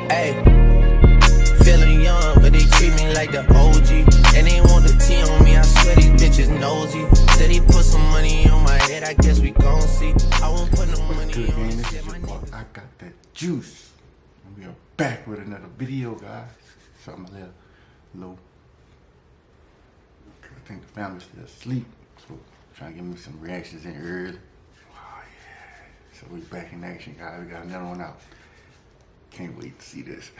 Ayy, feeling young, but they treat me like the OG. And they want the T on me, I swear these bitches nosy. Said he put some money on my head, I guess we gon' see. I won't put no money good, on man? me. This is your boy. I got that juice. And we are back with another video, guys. Something a little. I think the family's still asleep, so trying to give me some reactions in early. Oh yeah. So we back in action, guys. We got another one out. Can't wait to see this.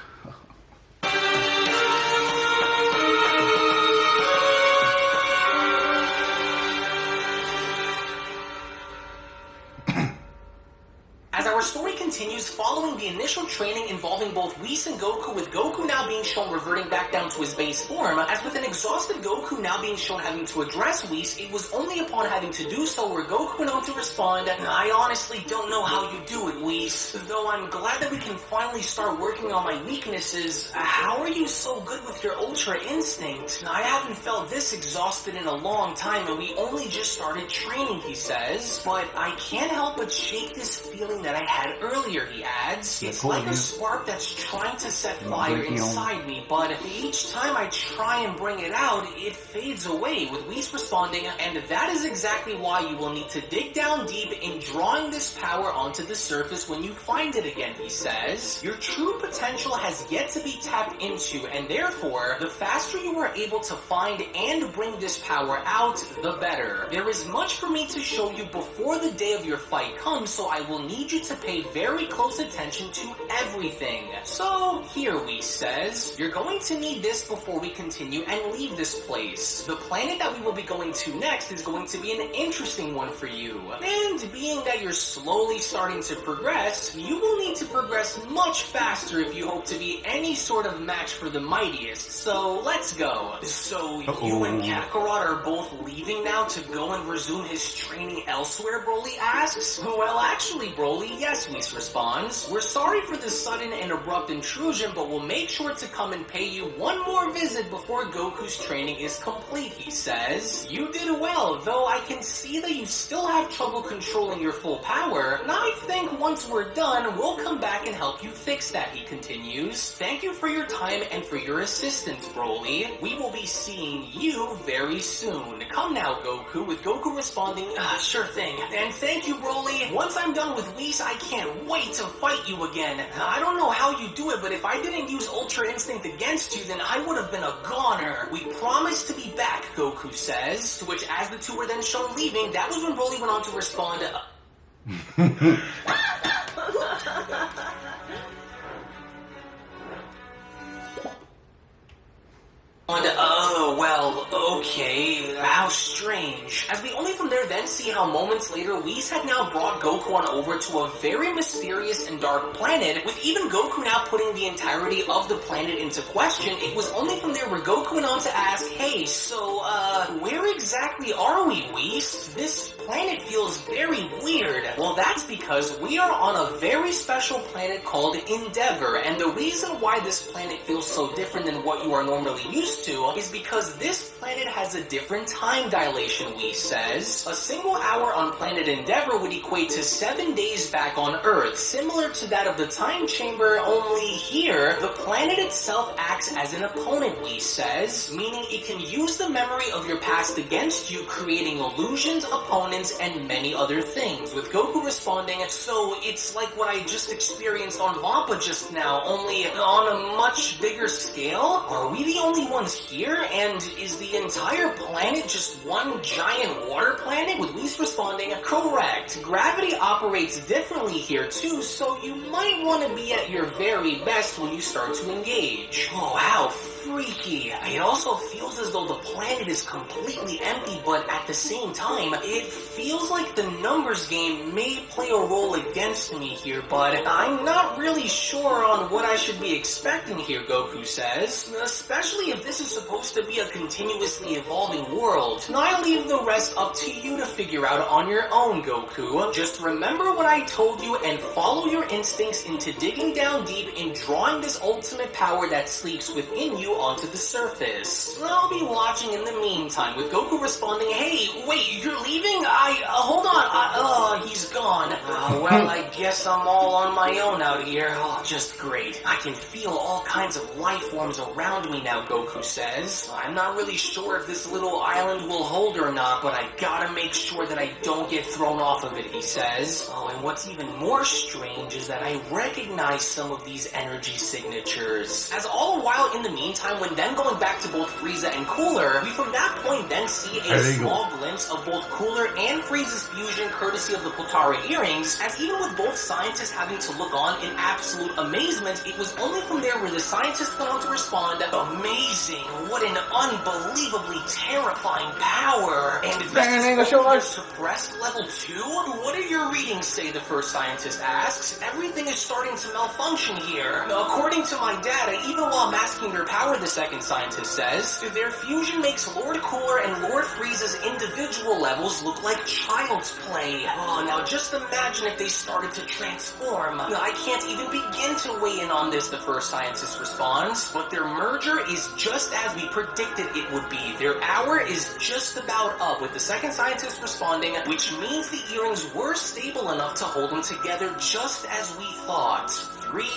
As our story continues, following the initial training involving both Whis and Goku, with Goku now being shown reverting back down to his base form, as with an exhausted Goku now being shown having to address Whis, it was only upon having to do so where Goku went on to respond, "I honestly don't know how you do it, Whis. Though I'm glad that we can finally start working on my weaknesses. How are you so good with your Ultra Instinct? I haven't felt this exhausted in a long time and we only just started training," he says. "But I can't help but shake this feeling that I had earlier," he adds. "It's like a spark that's trying to set fire inside me, but each time I try and bring it out, it fades away," with Whis responding, "And that is exactly why you will need to dig down deep in drawing this power onto the surface when you find it again," he says. "Your true potential has yet to be tapped into, and therefore, the faster you are able to find and bring this power out, the better. There is much for me to show you before the day of your fight comes, so I will need you to pay very close attention to everything. So, here," Whis says, "you're going to need this before we continue and leave this place. The planet that we will be going to next is going to be an interesting one for you. And being that you're slowly starting to progress, you will need to progress much faster if you hope to be any sort of match for the mightiest. So, let's go." "So, you and Kakarot are both leaving now to go and resume his training elsewhere?" Broly asks. "Well, actually, Broly, yes," Whis responds. "We're sorry for this sudden and abrupt intrusion, but we'll make sure to come and pay you one more visit before Goku's training is complete," he says. "You did well, though I can see that you still have trouble controlling your full power. And I think once we're done, we'll come back and help you fix that," he continues. "Thank you for your time and for your assistance, Broly. We will be seeing you very soon. Come now, Goku," with Goku responding, "Sure thing. And thank you, Broly. Once I'm done with Whis, I can't wait to fight you again. I don't know how you do it, but if I didn't use Ultra Instinct against you, then I would have been a goner. We promise to be back," Goku says. To which, as the two were then shown leaving, that was when Broly went on to respond, "Oh, well, okay, how strange." As we only from there then see how moments later, Whis had now brought Goku on over to a very mysterious and dark planet, with even Goku now putting the entirety of the planet into question. It was only from there where Goku went on to ask, "Hey, so, where exactly are we, Whis? This planet feels very weird." "Well, that's because we are on a very special planet called Endeavor, and the reason why this planet feels so different than what you are normally used to is because this planet has a different time dilation," Whis says. "A single hour on planet Endeavor would equate to 7 days back on Earth, similar to that of the time chamber, only here, the planet itself acts as an opponent," Whis says, "meaning it can use the memory of your past against you, creating illusions, opponents, and many other things," with Goku responding, "So it's like what I just experienced on Vampa just now, only on a much bigger scale? Are we the only ones here? And is the entire planet just one giant water planet?" with Whis responding, "Correct. Gravity operates differently here too, so you might want to be at your very best when you start to engage." "Oh, how freaky. It also feels as though the planet is completely empty, but at the same time, it feels like the numbers game may play a role against me here, but I'm not really sure on what I should be expecting here," Goku says, "especially if this is supposed to be a continuously evolving world. And I leave the rest up to you to figure out on your own, Goku. Just remember what I told you and follow your instincts into digging down deep and drawing this ultimate power that sleeps within you onto the surface. I'll be watching in the meantime, with Goku responding, "Hey, wait, you're leaving? Hold on, he's gone. Well, I guess I'm all on my own out here. Oh, just great. I can feel all kinds of life forms around me now," Goku says. "I'm not really sure if this little island will hold or not, but I gotta make sure that I don't get thrown off of it," he says. Oh, and what's even more strange is that I recognize some of these energy signatures. As all the while in the meantime, when then going back to both Frieza and Cooler, we from that point then see a small glimpse of both Cooler and Frieza's fusion courtesy of the Potara earrings, as even with both scientists having to look on in absolute amazement, it was only from there where the scientists went on to respond, "Amazing, what an unbelievably terrifying power. And this is only suppressed level 2? What do your readings say?" the first scientist asks. "Everything is starting to malfunction here. According to my data, even while masking their power," the second scientist says, "their fusion makes Lord Cooler and Lord Frieza's individual levels look like child's play. Oh, now just imagine if they started to transform. I can't even begin to weigh in on this," the first scientist responds. "But their merger is just as we predicted it would be. Their hour is just about up," with the second scientist responding, "which means the earrings were stable enough to hold them together just as we thought. 3,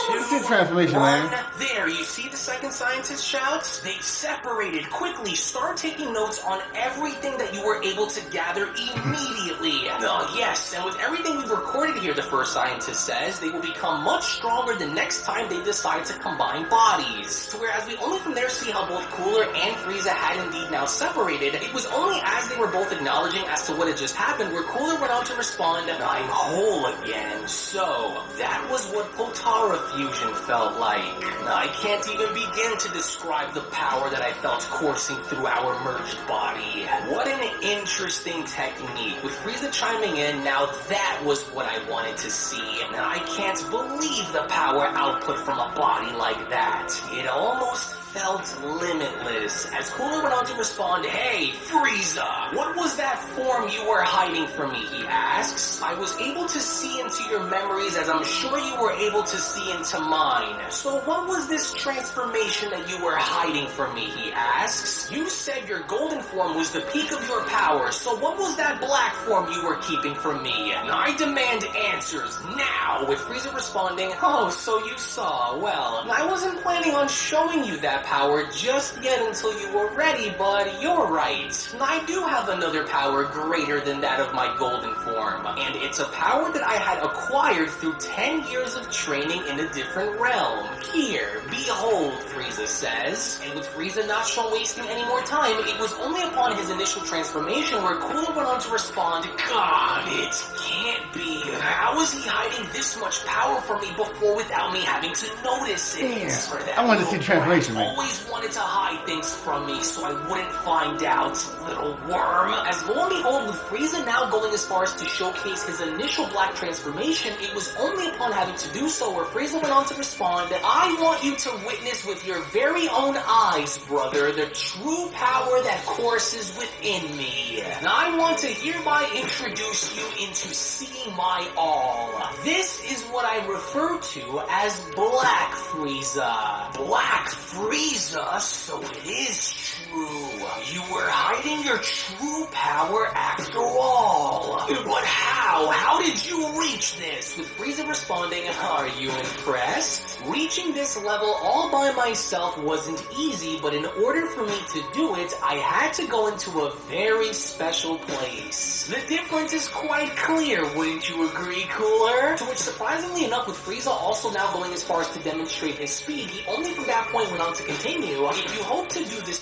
2, transformation, 1. man. There, you see the second scientist shouts? "They've separated. Quickly, start taking notes on everything that you were able to gather immediately." "Oh, yes, and with everything we've recorded here," the first scientist says, "they will become much stronger the next time they decide to combine bodies." To whereas we only from there see how both Cooler and Frieza had indeed now separated, it was only as they were both acknowledging as to what had just happened where Cooler went on to respond, "I'm whole again. So, that was what Potara fusion felt like. I can't even begin to describe the power that I felt coursing through our merged body. What an interesting technique." With Frieza chiming in, "Now that was what I wanted to see. I can't believe the power output from a body like that. It almost felt limitless." As Cooler went on to respond, "Hey, Frieza, what was that form you were hiding from me?" he asks. "I was able to see into your memories as I'm sure you were able to see into mine. So what was this transformation that you were hiding from me?" he asks. "You said your golden form was the peak of your power, so what was that black form you were keeping from me? I demand answers now," with Frieza responding, "Oh, so you saw. Well, I wasn't planning on showing you that power just yet until you were ready, but you're right. I do have another power greater than that of my golden form, and it's a power that I had acquired through 10 years of training in a different realm. Here, behold," Frieza says. And with Frieza not shown wasting any more time, it was only upon his initial transformation where Cooler went on to respond, "God, it can't be. How was he hiding this much power from me before without me having to notice it?" Yeah, I wanted to see transformation, man. Always wanted to hide things from me so I wouldn't find out, little worm. As lo and behold, with Frieza now going as far as to showcase his initial black transformation, it was only upon having to do so where Frieza went on to respond, "I want you to witness with your very own eyes, brother, the true power that courses within me. I want to hereby introduce you into seeing my all. This is what I refer to as Black Frieza." Black Frieza, so it is true. You were hiding your true power after all. But how? How did you reach this? With Frieza responding, "Are you impressed? Reaching this level all by myself wasn't easy, but in order for me to do it, I had to go into a very special place. The difference is quite clear, wouldn't you agree, Cooler?" To which, surprisingly enough, with Frieza also now going as far as to demonstrate his speed, he only from that point went on to continue, "If you hope to do this..."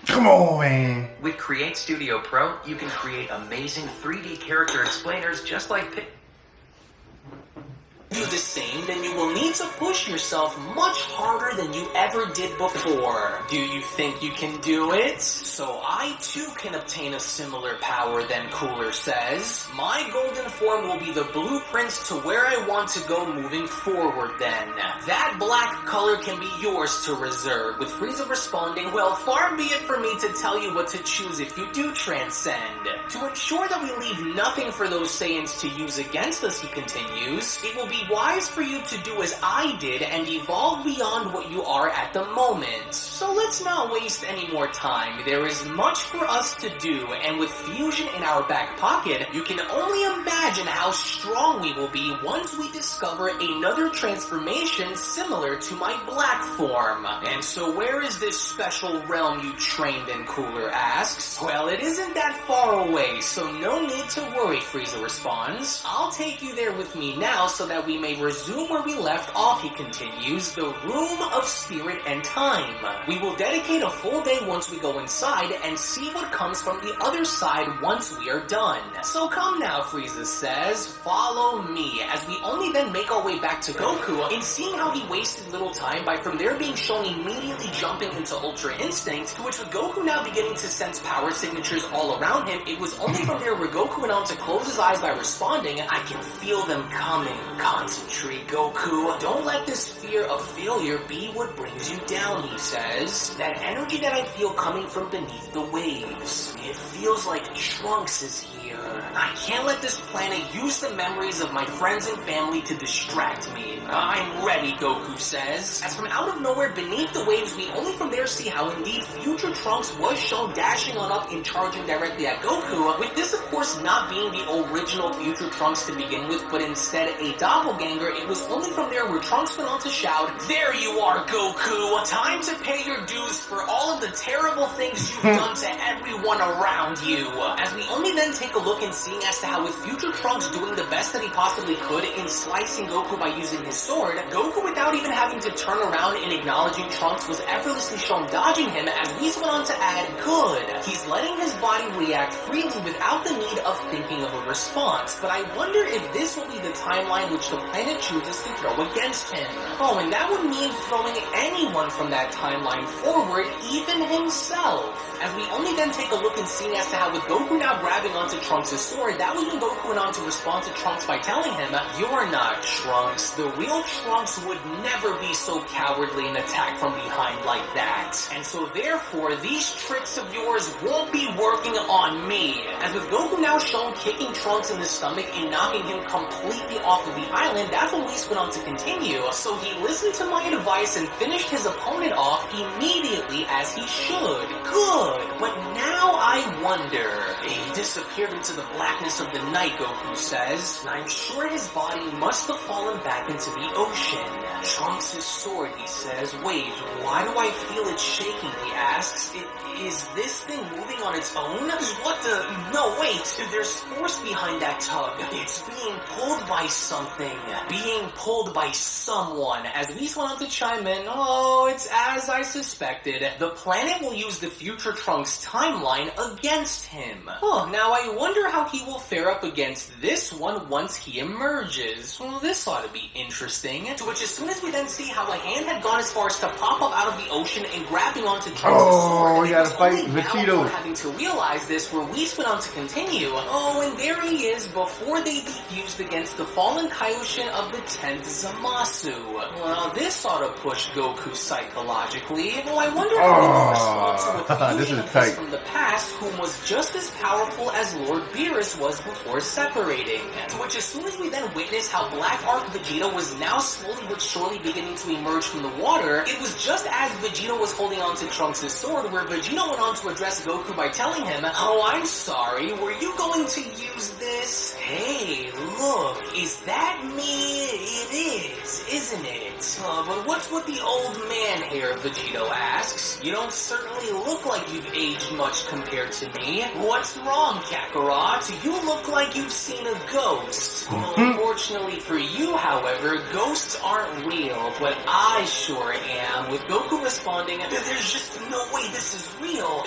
Come on, man. With Create Studio Pro, you can create amazing 3D character explainers just like do the same, then you will need need to push yourself much harder than you ever did before. Do you think you can do it? So I too can obtain a similar power, then Cooler says. My golden form will be the blueprints to where I want to go moving forward then. That black color can be yours to reserve, with Frieza responding, well, far be it for me to tell you what to choose if you do transcend. To ensure that we leave nothing for those Saiyans to use against us, he continues, it will be wise for you to do as I did and evolve beyond what you are at the moment. So let's not waste any more time. There is much for us to do, and with fusion in our back pocket, you can only imagine how strong we will be once we discover another transformation similar to my black form. And so where is this special realm you trained in, Cooler asks. Well, it isn't that far away, so no need to worry, Frieza responds. I'll take you there with me now so that we may resume where we left off, he continues, the Room of Spirit and Time. We will dedicate a full day once we go inside and see what comes from the other side once we are done. So come now, Frieza says, follow me, as we only then make our way back to Goku, and seeing how he wasted little time by from there being shown immediately jumping into Ultra Instinct, to which with Goku now beginning to sense power signatures all around him, it was only from there where Goku went on to close his eyes by responding, I can feel them coming. Concentrate, Goku. Don't let this fear of failure be what brings you down, he says. That energy that I feel coming from beneath the waves. It feels like Trunks is here. I can't let this planet use the memories of my friends and family to distract me. I'm ready, Goku says. As from out of nowhere beneath the waves, we only from there see how indeed future Trunks was shown dashing on up and charging directly at Goku, with this of course not being the original future Trunks to begin with, but instead a doppelganger. It was only from there where Trunks went on to shout, there you are, Goku! Time to pay your dues for all of the terrible things you've done to everyone around you. As we only then take a look and seeing as to how with future Trunks doing the best that he possibly could in slicing Goku by using his sword, Goku without even having to turn around and acknowledging Trunks was effortlessly shown dodging him, as Whis went on to add, good. He's letting his body react freely without the need of thinking of a response, but I wonder if this will be the timeline which the planet chooses to throw against him. Oh, and that would mean throwing anyone from that timeline forward, even himself. As we only then take a look and see as to how with Goku now grabbing onto Trunks' sword, that was when Goku went on to respond to Trunks by telling him, you're not Trunks. The real Trunks would never be so cowardly and attack from behind like that. And so therefore, these tricks of yours won't be working on me. As with Goku now shown kicking Trunks in the stomach and knocking him completely off of the island, that's when Whis went on to continue. So he listened to my advice and finished his opponent off immediately as he should. Good. But now I wonder. He disappeared into the blackness of the night, Goku says. I'm sure his body must have fallen back into the ocean. Trunks' sword, he says. Wait, why do I feel it shaking, he asks. Is this thing moving on its own? What the? No, wait. There's force behind that tug. It's being pulled by something. Being pulled by someone. As Whis went on to chime in, oh, it's as I suspected. The planet will use the future Trunks timeline against him. Oh, now I wonder how he will fare up against this one once he emerges. Well, this ought to be interesting. To which as soon as we then see how a hand had gone as far as to pop up out of the ocean and grabbing onto Trunks' sword, we gotta fight Vegito. Having to realize this, where Whis went on to continue. Oh, and there he is before they defused against the fallen Kaioshin of the 10th Zamasu. Well, this ought to push Goku psychologically. Well, I wonder how he will respond to a fusion of his from the past, whom was just as powerful as Lord Beerus was before separating. To which as soon as we then witness how Black Arc Vegeta was now slowly but surely beginning to emerge from the water, it was just as Vegeta was holding on to Trunks' sword where Vegeta went on to address Goku by telling him, oh, I'm sorry, were you going to use this? Hey, look, is that me? It is, isn't it? But what's with the old man hair, Vegito asks. You don't certainly look like you've aged much compared to me. What's wrong, Kakarot? You look like you've seen a ghost. Well, unfortunately for you, however, ghosts aren't real, but I sure am. With Goku responding, there's just no way this is real.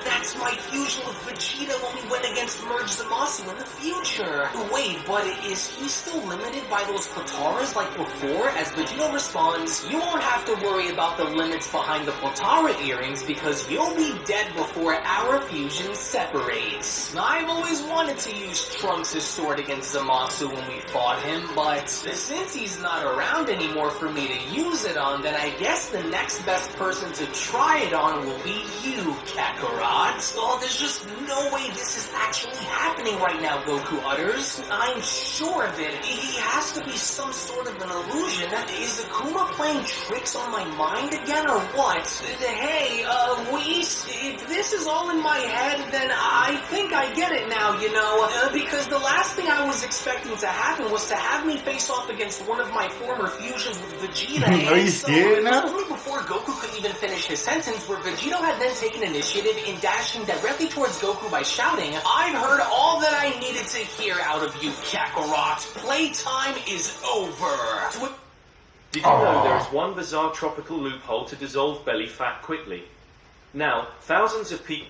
That's my fusion with Vegeta when we went against Merge Zamasu in the future. Wait, but is he still limited by those Potaras like before? As Vegito responds, you won't have to worry about the limits behind the Potara earrings because you'll be dead before our fusion separates. I've always wanted to use Trunks' sword against Zamasu when we fought him, but since he's not around anymore for me to use it on, then I guess the next best person to try it on will be you, Kakarot. Oh, there's just no way this is actually happening right now, Goku utters. I'm sure of it. He has to be some sort of an illusion. Is Akuma playing tricks on my mind again, or what? Hey, Whis, if this is all in my head, then I think I get it now, you know, because the last thing I was expecting to happen was to have me face off against one of my former fusions with Vegeta. Are you scared now? It was only before Goku could even finish his sentence where Vegito had then taken initiative in dashing directly towards Goku by shouting, I've heard all that I needed to hear out of you, Kakarot. Playtime is over. Did you know there is one bizarre tropical loophole to dissolve belly fat quickly? Now, thousands of people...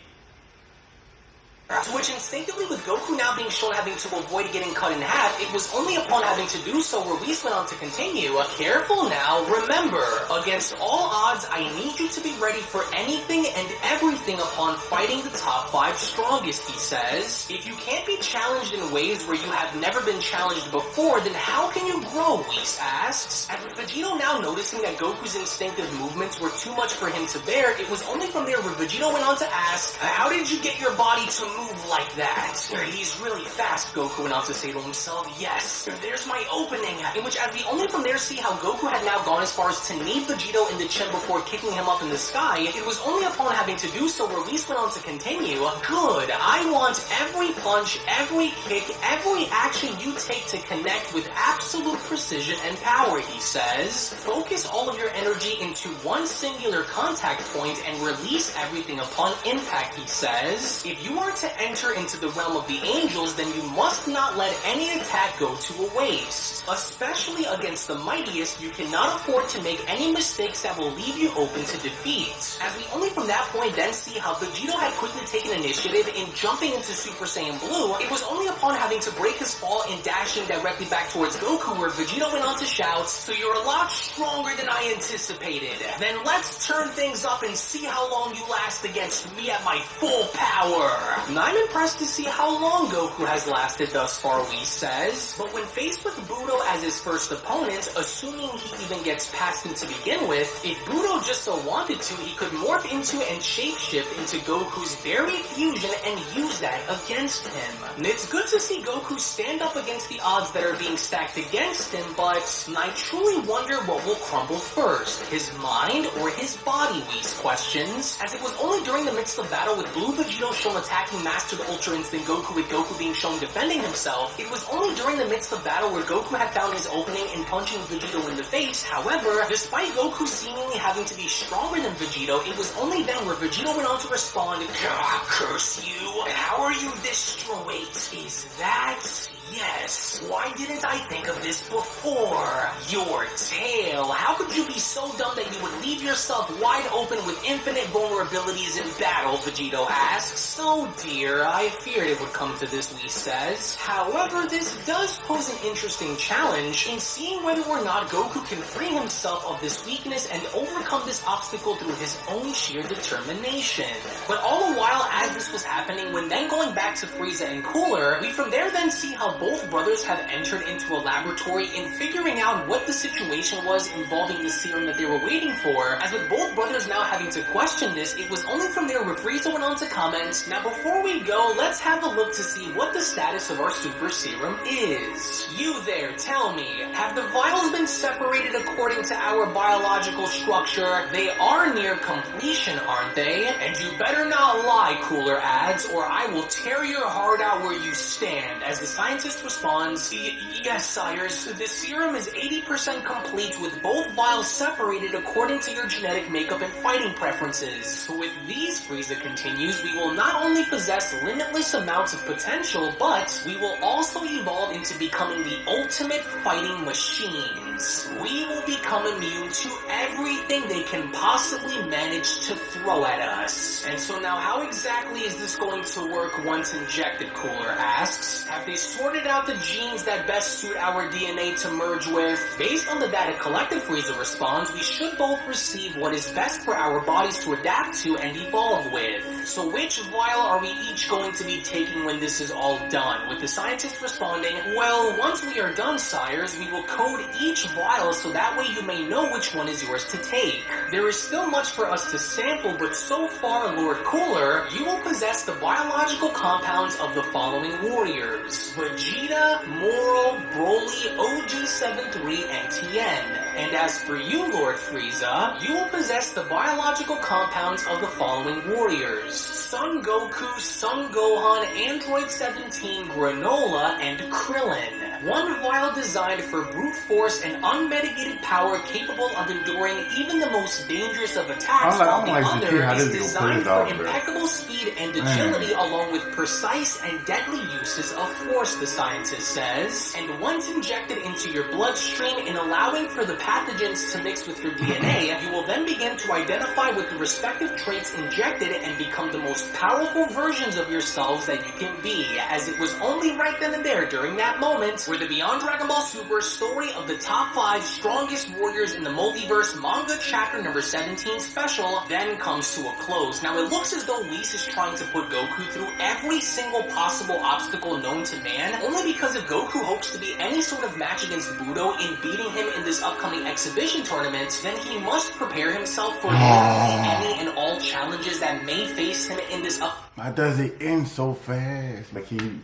To which instinctively, with Goku now being shown having to avoid getting cut in half, it was only upon having to do so where Whis went on to continue. Careful now, remember, against all odds, I need you to be ready for anything and everything upon fighting the top 5 strongest, he says. If you can't be challenged in ways where you have never been challenged before, then how can you grow, Whis asks. As with Vegito now noticing that Goku's instinctive movements were too much for him to bear, it was only from there where Vegito went on to ask, how did you get your body to move like that? He's really fast, Goku went on to say to himself. Yes, there's my opening. In which, as we only from there see how Goku had now gone as far as to knee Vegito in the chin before kicking him up in the sky, it was only upon having to do so where Whis went on to continue. Good, I want every punch, every kick, every action you take to connect with absolute precision and power, he says. Focus all of your energy into one singular contact point and release everything upon impact, he says. If you are to enter into the realm of the angels, then you must not let any attack go to a waste. Especially against the mightiest, you cannot afford to make any mistakes that will leave you open to defeat. As we only from that point then see how Vegito had quickly taken initiative in jumping into Super Saiyan Blue, it was only upon having to break his fall in dashing directly back towards Goku where Vegito went on to shout, so you're a lot stronger than I anticipated. Then let's turn things up and see how long you last against me at my full power. I'm impressed to see how long Goku has lasted thus far, Whis says, but when faced with Budo as his first opponent, assuming he even gets past him to begin with, if Budo just so wanted to, he could morph into and shapeshift into Goku's very fusion and use that against him. And it's good to see Goku stand up against the odds that are being stacked against him, but I truly wonder what will crumble first, his mind or his body, Whis questions, as it was only during the midst of battle with Blue Vegito shown attacking Mastered Ultra Instinct Goku with Goku being shown defending himself, it was only during the midst of battle where Goku had found his opening in punching Vegito in the face. However, despite Goku seemingly having to be stronger than Vegito, it was only then where Vegito went on to respond, curse you, how are you this strong? Wait, is that... Yes, why didn't I think of this before? Your tail. How could you be so dumb that you would leave yourself wide open with infinite vulnerabilities in battle, Vegito asks. Oh dear, I feared it would come to this, Whis says. However, this does pose an interesting challenge in seeing whether or not Goku can free himself of this weakness and overcome this obstacle through his own sheer determination. But all the while as this was happening, when then going back to Frieza and Cooler, we from there then see how both brothers have entered into a laboratory in figuring out what the situation was involving the serum that they were waiting for. As with both brothers now having to question this, it was only from there where Frieza went on to comment, now before we go, let's have a look to see what the status of our super serum is. You there, tell me, have the vials been separated according to our biological structure. They are near completion, aren't they? And you better not lie, Cooler adds, or I will tear your heart out where you stand. As the scientist responds, yes, sires, the serum is 80% complete with both vials separated according to your genetic makeup and fighting preferences. With these, Frieza continues, we will not only possess limitless amounts of potential, but we will also evolve into becoming the ultimate fighting machines. We will become immune to everything they can possibly manage to throw at us. And so now how exactly is this going to work once injected, Cooler asks. Have they sorted out the genes that best suit our DNA to merge with? Based on the data collected, Frieza responds, we should both receive what is best for our bodies to adapt to and evolve with. So which vial are we each going to be taking when this is all done? With the scientist responding, well, once we are done, sires, we will code each vial so that way you may know which one is yours to take. There is still much for us to sample, but so far, Lord Cooler, you will possess the biological compounds of the following warriors: Vegeta, Moro, Broly, OG73, and Tien. And as for you, Lord Frieza, you will possess the biological compounds of the following warriors: Son Goku, Son Gohan, Android 17, Granola, and Krillin. One vial designed for brute force and unmitigated power capable of enduring even the most dangerous of attacks, while the other is designed for impeccable speed and agility along with precise and deadly uses of force, the scientist says. And once injected into your bloodstream and allowing for the pathogens to mix with your DNA, you will then begin to identify with the respective traits injected and become the most powerful versions of yourselves that you can be, as it was only right then and there during that moment where the Beyond Dragon Ball Super story of the top 5 strongest warriors in the multiverse manga chapter number 17 special then comes to a close. Now it looks as though Whis is trying to put Goku through every single possible obstacle known to man, only because if Goku hopes to be any sort of match against Budo in beating him in this upcoming exhibition tournament, then he must prepare himself for any and all challenges that may face him in this Why does it end so fast? Like he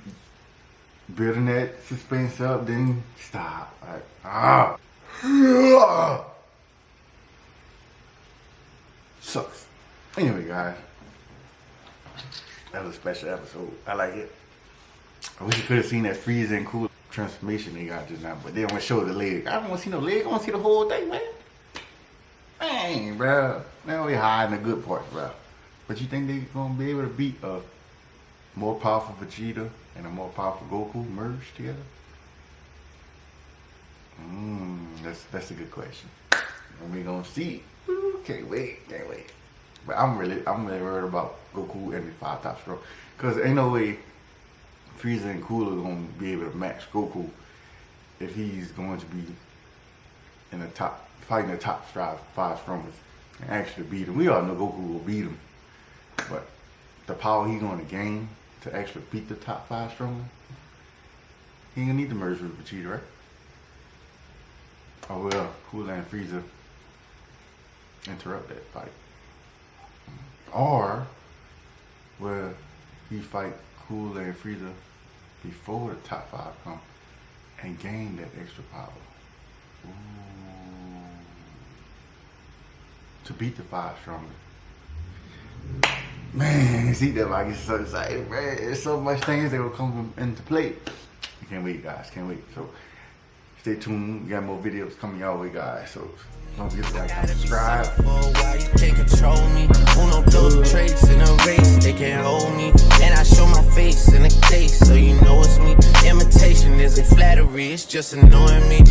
building that suspense up, then stop. Like, sucks. Anyway, guys, that was a special episode. I like it. I wish you could have seen that Frieza and Cooler transformation they got just now, but they don't want to show the leg. I don't want to see no leg. I want to see the whole thing, man. Man, bro. Now we hiding the good parts, bro. But you think they gonna be able to beat a more powerful Vegeta and a more powerful Goku merged together? That's a good question. And we gonna see. Can't wait. But I'm really worried about Goku and the 5 top strong, cause ain't no way Frieza and Cooler gonna be able to match Goku if he's going to be in the top, fighting the top 5 strongest and actually beat him. We all know Goku will beat him, but the power he's gonna gain to actually beat the top 5 strongest, he ain't gonna need to merge with Vegeta, right? Oh well, Cooler and Frieza interrupt that fight. Or will he fight Cooler and Frieza before the top 5 come and gain that extra power? Ooh. To beat the 5 strongest. Man, see that I get so excited, man. There's so much things that will come into play. I can't wait, guys. Can't wait. So stay tuned. We got more videos coming y'all way, guys. So don't forget to like and subscribe. For a while, you can't control me. Uno those traits in a race, they can't hold me. And I show my face in a case, so you know it's me. Imitation isn't flattery, it's just annoying me.